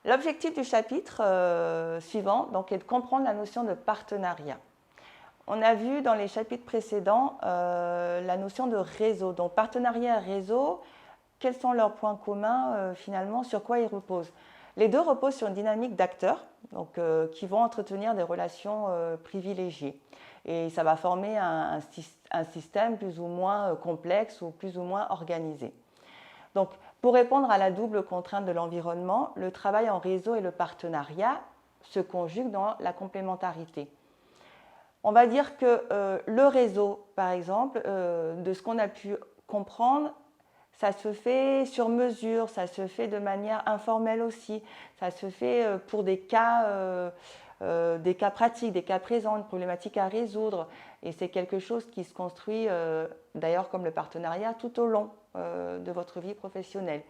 L'objectif du chapitre suivant donc, est de comprendre la notion de partenariat. On a vu dans les chapitres précédents la notion de réseau. Donc partenariat et réseau, quels sont leurs points communs finalement, sur quoi ils reposent? Les deux reposent sur une dynamique d'acteurs qui vont entretenir des relations privilégiées. Et ça va former un système plus ou moins complexe ou plus ou moins organisé. Donc, pour répondre à la double contrainte de l'environnement, le travail en réseau et le partenariat se conjuguent dans la complémentarité. On va dire que le réseau, par exemple, de ce qu'on a pu comprendre, ça se fait sur mesure, ça se fait de manière informelle aussi, ça se fait pour des cas pratiques, des cas présents, une problématique à résoudre. Et c'est quelque chose qui se construit, d'ailleurs comme le partenariat, tout au long de votre vie professionnelle.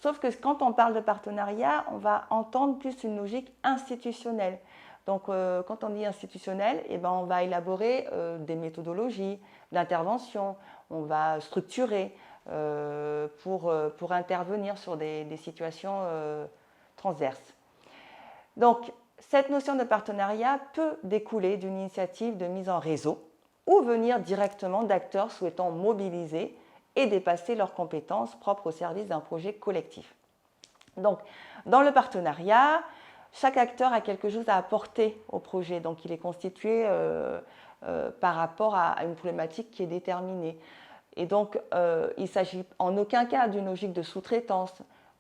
Sauf que quand on parle de partenariat, on va entendre plus une logique institutionnelle. Donc quand on dit institutionnel, eh ben, on va élaborer des méthodologies d'intervention, on va structurer pour intervenir sur des situations transverses. Donc cette notion de partenariat peut découler d'une initiative de mise en réseau ou venir directement d'acteurs souhaitant mobiliser et dépasser leurs compétences propres au service d'un projet collectif. Donc, dans le partenariat, chaque acteur a quelque chose à apporter au projet, donc il est constitué par rapport à une problématique qui est déterminée. Et donc, il ne s'agit en aucun cas d'une logique de sous-traitance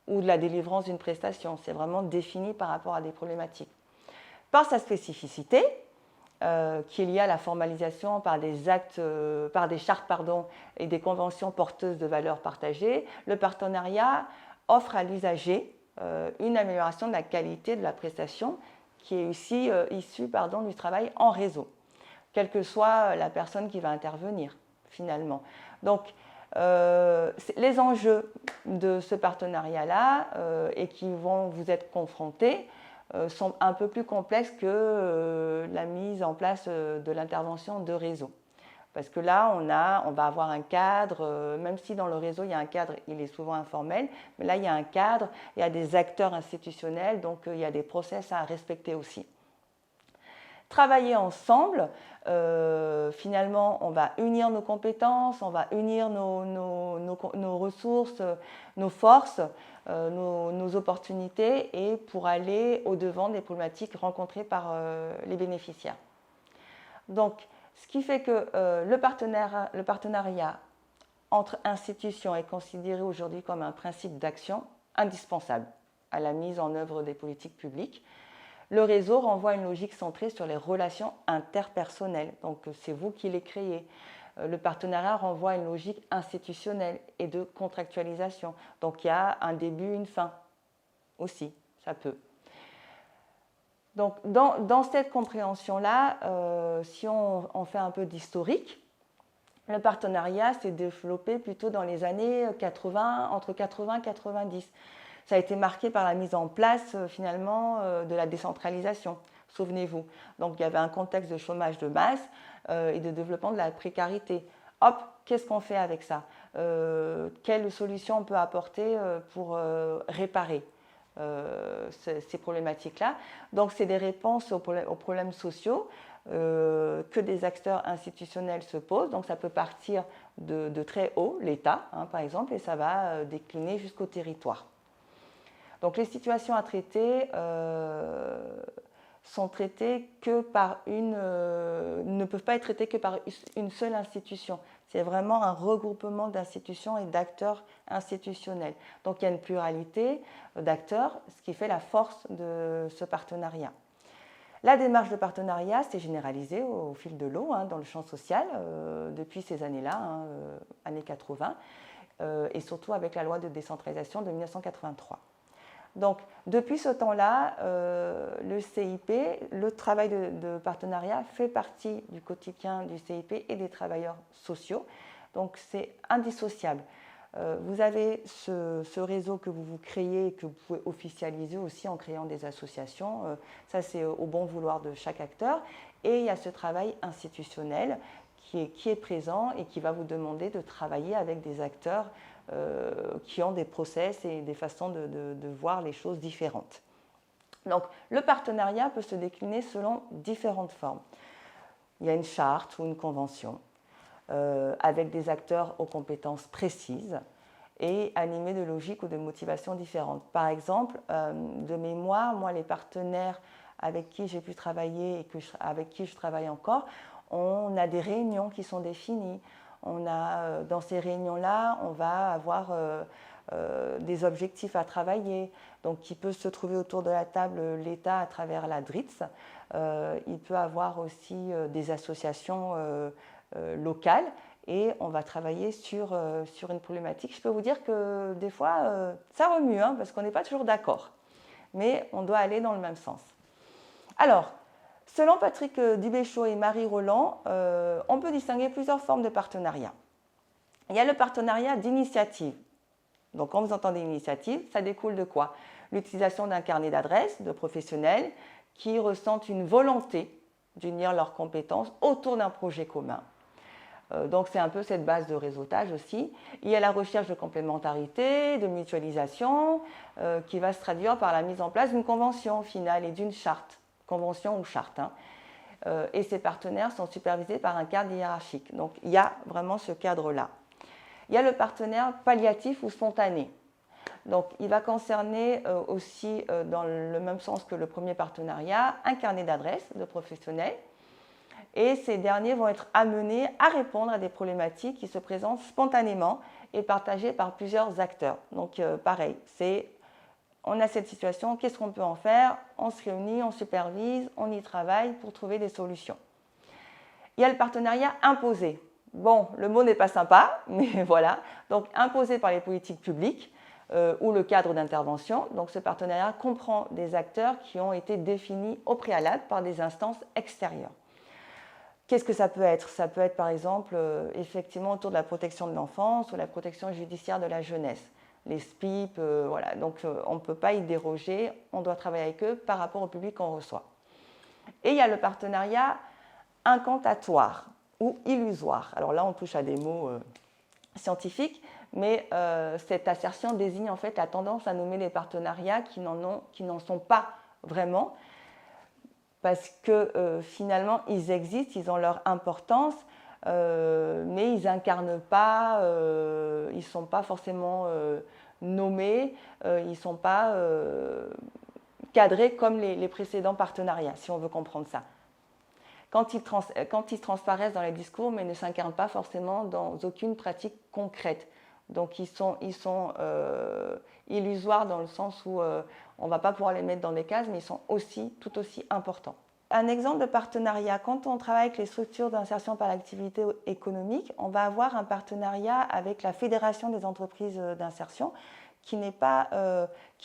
ou de la délivrance d'une prestation, c'est vraiment défini par rapport à des problématiques. Par sa spécificité, qui est liée à la formalisation par des actes, par des chartes et des conventions porteuses de valeurs partagées, le partenariat offre à l'usager une amélioration de la qualité de la prestation qui est ici issue du travail en réseau, quelle que soit la personne qui va intervenir finalement. Donc, les enjeux de ce partenariat-là et qui vont vous être confrontés sont un peu plus complexes que la mise en place de l'intervention de réseau. Parce que là, on va avoir un cadre, même si dans le réseau, il y a un cadre, il est souvent informel, mais là, il y a un cadre, il y a des acteurs institutionnels, donc il y a des process à respecter aussi. Travailler ensemble, finalement, on va unir nos compétences, on va unir nos ressources, nos forces, nos opportunités et pour aller au-devant des problématiques rencontrées par les bénéficiaires. Donc, ce qui fait que le partenariat entre institutions est considéré aujourd'hui comme un principe d'action indispensable à la mise en œuvre des politiques publiques. Le réseau renvoie à une logique centrée sur les relations interpersonnelles, donc c'est vous qui les créez. Le partenariat renvoie à une logique institutionnelle et de contractualisation, donc il y a un début, une fin aussi, ça peut. Donc dans cette compréhension-là, si on fait un peu d'historique, le partenariat s'est développé plutôt dans les années 80, entre 80 et 90. Ça a été marqué par la mise en place finalement de la décentralisation, souvenez-vous. Donc il y avait un contexte de chômage de masse et de développement de la précarité. Hop, qu'est-ce qu'on fait avec ça? Quelles solutions on peut apporter pour réparer ces problématiques-là? Donc c'est des réponses aux problèmes sociaux que des acteurs institutionnels se posent. Donc ça peut partir de très haut, l'État par exemple, et ça va décliner jusqu'au territoire. Donc les situations à traiter sont traitées que par ne peuvent pas être traitées que par une seule institution. C'est vraiment un regroupement d'institutions et d'acteurs institutionnels. Donc il y a une pluralité d'acteurs, ce qui fait la force de ce partenariat. La démarche de partenariat s'est généralisée au fil de l'eau dans le champ social depuis ces années-là, années 80, et surtout avec la loi de décentralisation de 1983. Donc, depuis ce temps-là, le CIP, le travail de partenariat fait partie du quotidien du CIP et des travailleurs sociaux. Donc, c'est indissociable. Vous avez ce réseau que vous créez et que vous pouvez officialiser aussi en créant des associations. Ça, c'est au bon vouloir de chaque acteur. Et il y a ce travail institutionnel qui est présent et qui va vous demander de travailler avec des acteurs qui ont des process et des façons de voir les choses différentes. Donc, le partenariat peut se décliner selon différentes formes. Il y a une charte ou une convention avec des acteurs aux compétences précises et animés de logiques ou de motivations différentes. Par exemple, de mémoire, moi, les partenaires avec qui j'ai pu travailler et avec qui je travaille encore, on a des réunions qui sont définies. Dans ces réunions-là, on va avoir des objectifs à travailler. Donc, il peut se trouver autour de la table l'État à travers la DRITS. Il peut avoir aussi des associations locales et on va travailler sur une problématique. Je peux vous dire que des fois, ça remue, hein, parce qu'on n'est pas toujours d'accord. Mais on doit aller dans le même sens. Alors, selon Patrick Dubéchot et Marie Roland, on peut distinguer plusieurs formes de partenariat. Il y a le partenariat d'initiative. Donc, quand vous entendez initiative, ça découle de quoi? L'utilisation d'un carnet d'adresses de professionnels qui ressentent une volonté d'unir leurs compétences autour d'un projet commun. Donc, c'est un peu cette base de réseautage aussi. Il y a la recherche de complémentarité, de mutualisation, qui va se traduire par la mise en place d'une convention finale et d'une charte, convention ou charte. Hein. Et ces partenaires sont supervisés par un cadre hiérarchique. Donc, il y a vraiment ce cadre-là. Il y a le partenaire palliatif ou spontané. Donc, il va concerner aussi, dans le même sens que le premier partenariat, un carnet d'adresses de professionnels. Et ces derniers vont être amenés à répondre à des problématiques qui se présentent spontanément et partagées par plusieurs acteurs. Donc, pareil, on a cette situation, qu'est-ce qu'on peut en faire? On se réunit, on supervise, on y travaille pour trouver des solutions. Il y a le partenariat imposé. Bon, le mot n'est pas sympa, mais voilà. Donc, imposé par les politiques publiques ou le cadre d'intervention. Donc, ce partenariat comprend des acteurs qui ont été définis au préalable par des instances extérieures. Qu'est-ce que ça peut être? Ça peut être, par exemple, effectivement autour de la protection de l'enfance ou la protection judiciaire de la jeunesse. Les SPIP, voilà. Donc, on ne peut pas y déroger. On doit travailler avec eux par rapport au public qu'on reçoit. Et il y a le partenariat incantatoire ou illusoire. Alors là, on touche à des mots scientifiques, mais cette assertion désigne en fait la tendance à nommer les partenariats qui n'en sont pas vraiment, parce que finalement, ils existent, ils ont leur importance, mais ils n'incarnent pas, ils ne sont pas forcément nommés, ils ne sont pas cadrés comme les précédents partenariats, si on veut comprendre ça. Quand ils transparaissent dans les discours, mais ne s'incarnent pas forcément dans aucune pratique concrète. Donc, ils sont illusoires dans le sens où on ne va pas pouvoir les mettre dans des cases, mais ils sont tout aussi importants. Un exemple de partenariat, quand on travaille avec les structures d'insertion par l'activité économique, on va avoir un partenariat avec la Fédération des entreprises d'insertion qui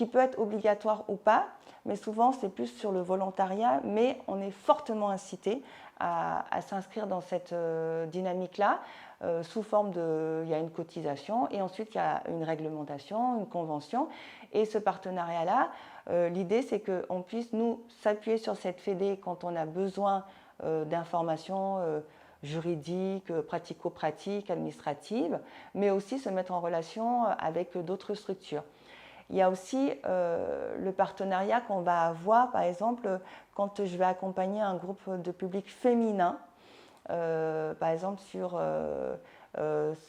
peut être obligatoire ou pas, mais souvent c'est plus sur le volontariat, mais on est fortement incité à s'inscrire dans cette dynamique-là, sous forme il y a une cotisation et ensuite il y a une réglementation, une convention. Et ce partenariat-là, l'idée c'est qu'on puisse nous s'appuyer sur cette fédé quand on a besoin d'informations juridiques, pratico-pratiques, administratives, mais aussi se mettre en relation avec d'autres structures. Il y a aussi le partenariat qu'on va avoir, par exemple, quand je vais accompagner un groupe de public féminin, par exemple sur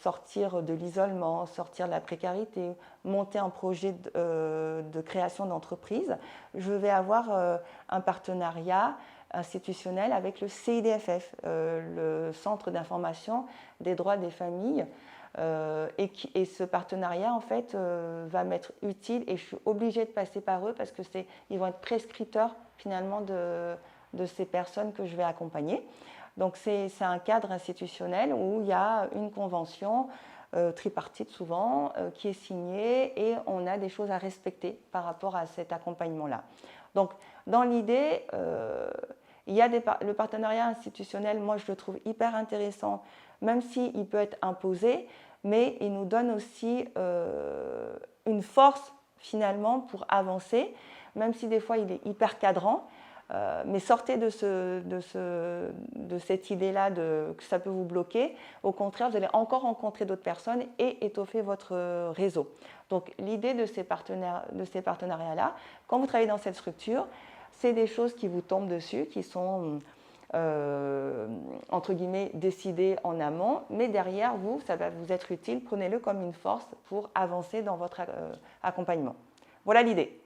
sortir de l'isolement, sortir de la précarité, monter un projet de création d'entreprise. Je vais avoir un partenariat institutionnel avec le CIDFF, le Centre d'information des droits des familles. Et ce partenariat, en fait, va m'être utile et je suis obligée de passer par eux parce qu'ils vont être prescripteurs, finalement, de ces personnes que je vais accompagner. Donc, c'est un cadre institutionnel où il y a une convention tripartite souvent qui est signée et on a des choses à respecter par rapport à cet accompagnement-là. Donc, dans l'idée, il y a le partenariat institutionnel, moi, je le trouve hyper intéressant, même s'il peut être imposé, mais il nous donne aussi une force, finalement, pour avancer, même si des fois, il est hyper cadrant. Mais sortez de cette idée-là que ça peut vous bloquer. Au contraire, vous allez encore rencontrer d'autres personnes et étoffer votre réseau. Donc l'idée de ces partenariats-là, quand vous travaillez dans cette structure, c'est des choses qui vous tombent dessus, qui sont entre guillemets décidées en amont, mais derrière vous, ça va vous être utile. Prenez-le comme une force pour avancer dans votre accompagnement. Voilà l'idée.